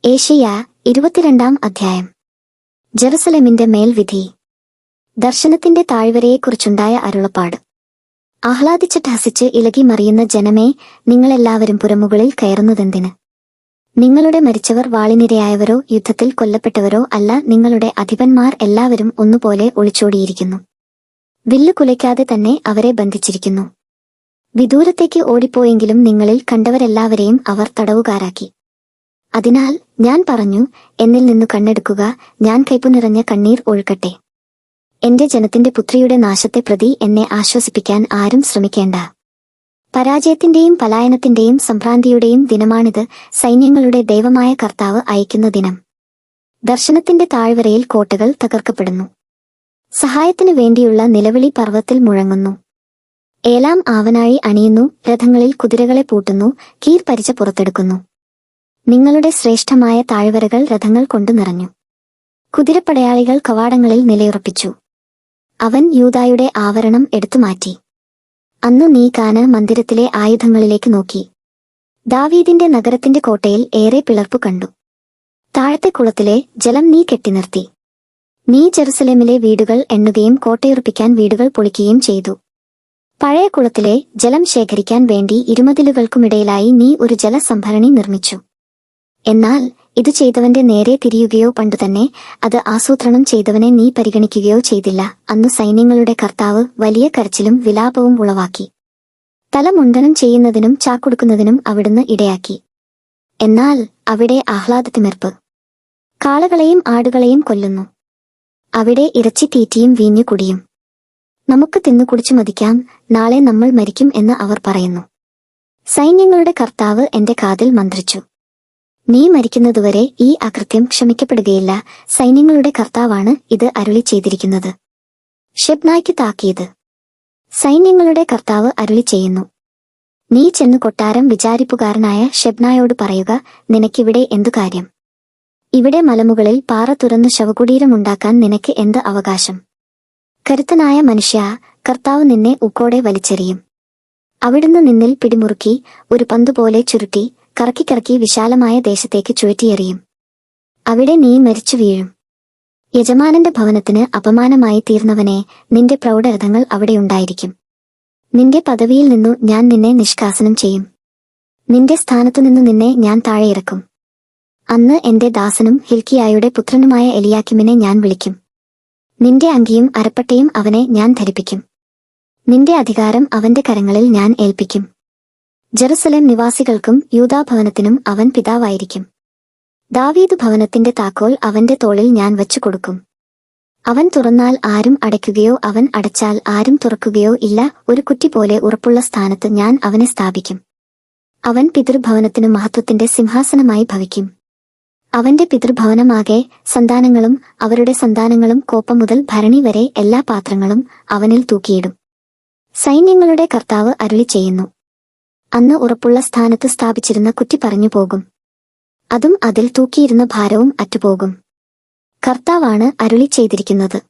ഏശയ്യാ 22 അധ്യായം. ജെറുസലേമിന്റെ മേൽവിധി. ദർശനത്തിന്റെ താഴ്വരയെക്കുറിച്ചുണ്ടായ അരുളപ്പാട്. ആഹ്ലാദിച്ചിട്ട് ഇളകി മറിയുന്ന ജനമേ, നിങ്ങളെല്ലാവരും പുരമുകളിൽ കയറുന്നതെന്തിന്? നിങ്ങളുടെ മരിച്ചവർ വാളിനിരയായവരോ യുദ്ധത്തിൽ കൊല്ലപ്പെട്ടവരോ അല്ല, നിങ്ങളുടെ അധിപന്മാർ എല്ലാവരും ഒന്നുപോലെ ഒളിച്ചോടിയിരിക്കുന്നു. വില്ല് കുലയ്ക്കാതെ തന്നെ അവരെ ബന്ധിച്ചിരിക്കുന്നു. വിദൂരത്തേക്ക് ഓടിപ്പോയെങ്കിലും നിങ്ങളിൽ കണ്ടവരെല്ലാവരെയും അവർ തടവുകാരാക്കി. അതിനാൽ ഞാൻ പറഞ്ഞു, എന്നിൽ നിന്നു കണ്ണെടുക്കുക, ഞാൻ കൈപ്പുനിറഞ്ഞ കണ്ണീർ ഒഴുക്കട്ടെ. എന്റെ ജനത്തിന്റെ പുത്രിയുടെ നാശത്തെ പ്രതി എന്നെ ആശ്വസിപ്പിക്കാൻ ആരും ശ്രമിക്കേണ്ട. പരാജയത്തിന്റെയും പലായനത്തിന്റെയും സംഭ്രാന്തിയുടെയും ദിനമാണിത്, സൈന്യങ്ങളുടെ ദൈവമായ കർത്താവ് അയക്കുന്ന ദിനം. ദർശനത്തിന്റെ താഴ്വരയിൽ കോട്ടകൾ തകർക്കപ്പെടുന്നു. സഹായത്തിനു വേണ്ടിയുള്ള നിലവിളി പർവ്വത്തിൽ മുഴങ്ങുന്നു. ഏലാം ആവനാഴി അണിയുന്നു, രഥങ്ങളിൽ കുതിരകളെ പൂട്ടുന്നു, കീർ പരിച പുറത്തെടുക്കുന്നു. നിങ്ങളുടെ ശ്രേഷ്ഠമായ താഴ്വരകൾ രഥങ്ങൾ കൊണ്ടു നിറഞ്ഞു. കുതിരപ്പടയാളികൾ കവാടങ്ങളിൽ നിലയുറപ്പിച്ചു. അവൻ യൂദായുടെ ആവരണം എടുത്തുമാറ്റി. അന്നു നീ കാനാൻ മന്ദിരത്തിലെ ആയുധങ്ങളിലേക്ക് നോക്കി. ദാവീദിന്റെ നഗരത്തിന്റെ കോട്ടയിൽ ഏറെ പിളർപ്പു കണ്ടു. താഴത്തെ കുളത്തിലെ ജലം നീ കെട്ടിനിർത്തി. നീ ജെറുസലേമിലെ വീടുകൾ എണ്ണുകയും കോട്ടയുറപ്പിക്കാൻ വീടുകൾ പൊളിക്കുകയും ചെയ്തു. പഴയ കുളത്തിലെ ജലം ശേഖരിക്കാൻ വേണ്ടി ഇരുമതിലുകൾക്കുമിടയിലായി നീ ഒരു ജലസംഭരണി നിർമ്മിച്ചു. എന്നാൽ ഇതു ചെയ്തവന്റെ നേരെ തിരിയുകയോ പണ്ടുതന്നെ അത് ആസൂത്രണം ചെയ്തവനെ നീ പരിഗണിക്കുകയോ ചെയ്തില്ല. അന്നു സൈന്യങ്ങളുടെ കർത്താവ് വലിയ കരച്ചിലും വിലാപവും ഉളവാക്കി. തല മുണ്ടനം ചെയ്യുന്നതിനും ചാക്കൊടുക്കുന്നതിനും അവിടുന്ന് ഇടയാക്കി. എന്നാൽ അവിടെ ആഹ്ലാദത്തിമിർപ്പ്. കാളകളെയും ആടുകളെയും കൊല്ലുന്നു. അവിടെ ഇറച്ചി തീറ്റിയും വീഞ്ഞു കുടിയും. നമുക്ക് തിന്നു കുടിച്ചു മതിക്കാം, നാളെ നമ്മൾ മരിക്കും എന്ന് അവർ പറയുന്നു. സൈന്യങ്ങളുടെ കർത്താവ് എന്റെ കാതിൽ മന്ത്രിച്ചു, നീ മരിക്കുന്നതുവരെ ഈ അകൃത്യം ക്ഷമിക്കപ്പെടുകയില്ല. സൈന്യങ്ങളുടെ കർത്താവാണ് ഇത് അരുളി ചെയ്തിരിക്കുന്നത്. ഷെബ്നായ്ക്ക് താക്കീത്. സൈന്യങ്ങളുടെ കർത്താവ് അരുളി ചെയ്യുന്നു, നീ ചെന്നു കൊട്ടാരം വിചാരിപ്പുകാരനായ ഷെബ്നായോട് പറയുക, നിനക്കിവിടെ എന്തു കാര്യം? ഇവിടെ മലമുകളിൽ പാറ തുറന്നു ശവകുടീരമുണ്ടാക്കാൻ നിനക്ക് എന്ത് അവകാശം? കരുത്തനായ മനുഷ്യ, കർത്താവ് നിന്നെ ഉക്കോടെ വലിച്ചെറിയും. അവിടുന്ന് നിന്നിൽ പിടിമുറുക്കി ഒരു പന്തുപോലെ ചുരുട്ടി കറക്കി വിശാലമായ ദേശത്തേക്ക് ചുഴറ്റിയെറിയും. അവിടെ നീ മരിച്ചു വീഴും. യജമാനന്റെ ഭവനത്തിന് അപമാനമായി തീർന്നവനെ, നിന്റെ പ്രൗഢരഥങ്ങൾ അവിടെയുണ്ടായിരിക്കും. നിന്റെ പദവിയിൽ നിന്നു ഞാൻ നിന്നെ നിഷ്കാസനം ചെയ്യും. നിന്റെ സ്ഥാനത്തുനിന്നു നിന്നെ ഞാൻ താഴെയിറക്കും. അന്ന് എന്റെ ദാസനും ഹിൽക്കിയായുടെ പുത്രനുമായ എലിയാക്കിമിനെ ഞാൻ വിളിക്കും. നിന്റെ അങ്കിയും അരപ്പട്ടയും അവനെ ഞാൻ ധരിപ്പിക്കും. നിന്റെ അധികാരം അവന്റെ കരങ്ങളിൽ ഞാൻ ഏൽപ്പിക്കും. ജെറുസലേം നിവാസികൾക്കും യൂദാഭവനത്തിനും അവൻ പിതാവായിരിക്കും. ദാവീദ് ഭവനത്തിന്റെ താക്കോൽ അവന്റെ തോളിൽ ഞാൻ വച്ചു കൊടുക്കും. അവൻ തുറന്നാൽ ആരും അടയ്ക്കുകയോ അവൻ അടച്ചാൽ ആരും തുറക്കുകയോ ഇല്ല. ഒരു കുറ്റി പോലെ ഉറപ്പുള്ള സ്ഥാനത്ത് ഞാൻ അവനെ സ്ഥാപിക്കും. അവൻ പിതൃഭവനത്തിനു മഹത്വത്തിന്റെ സിംഹാസനമായി ഭവിക്കും. അവന്റെ പിതൃഭവനമാകെ സന്താനങ്ങളും അവരുടെ സന്താനങ്ങളും കോപ്പം മുതൽ ഭരണി വരെ എല്ലാ പാത്രങ്ങളും അവനിൽ തൂക്കിയിടും. സൈന്യങ്ങളുടെ കർത്താവ് അരുളി ചെയ്യുന്നു, അന്ന് ഉറപ്പുള്ള സ്ഥാനത്ത് സ്ഥാപിച്ചിരുന്ന കുറ്റി പറഞ്ഞു പോകും. അതും അതിൽ തൂക്കിയിരുന്ന ഭാരവും അറ്റുപോകും. കർത്താവാണ് അരുളി ചെയ്തിരിക്കുന്നത്.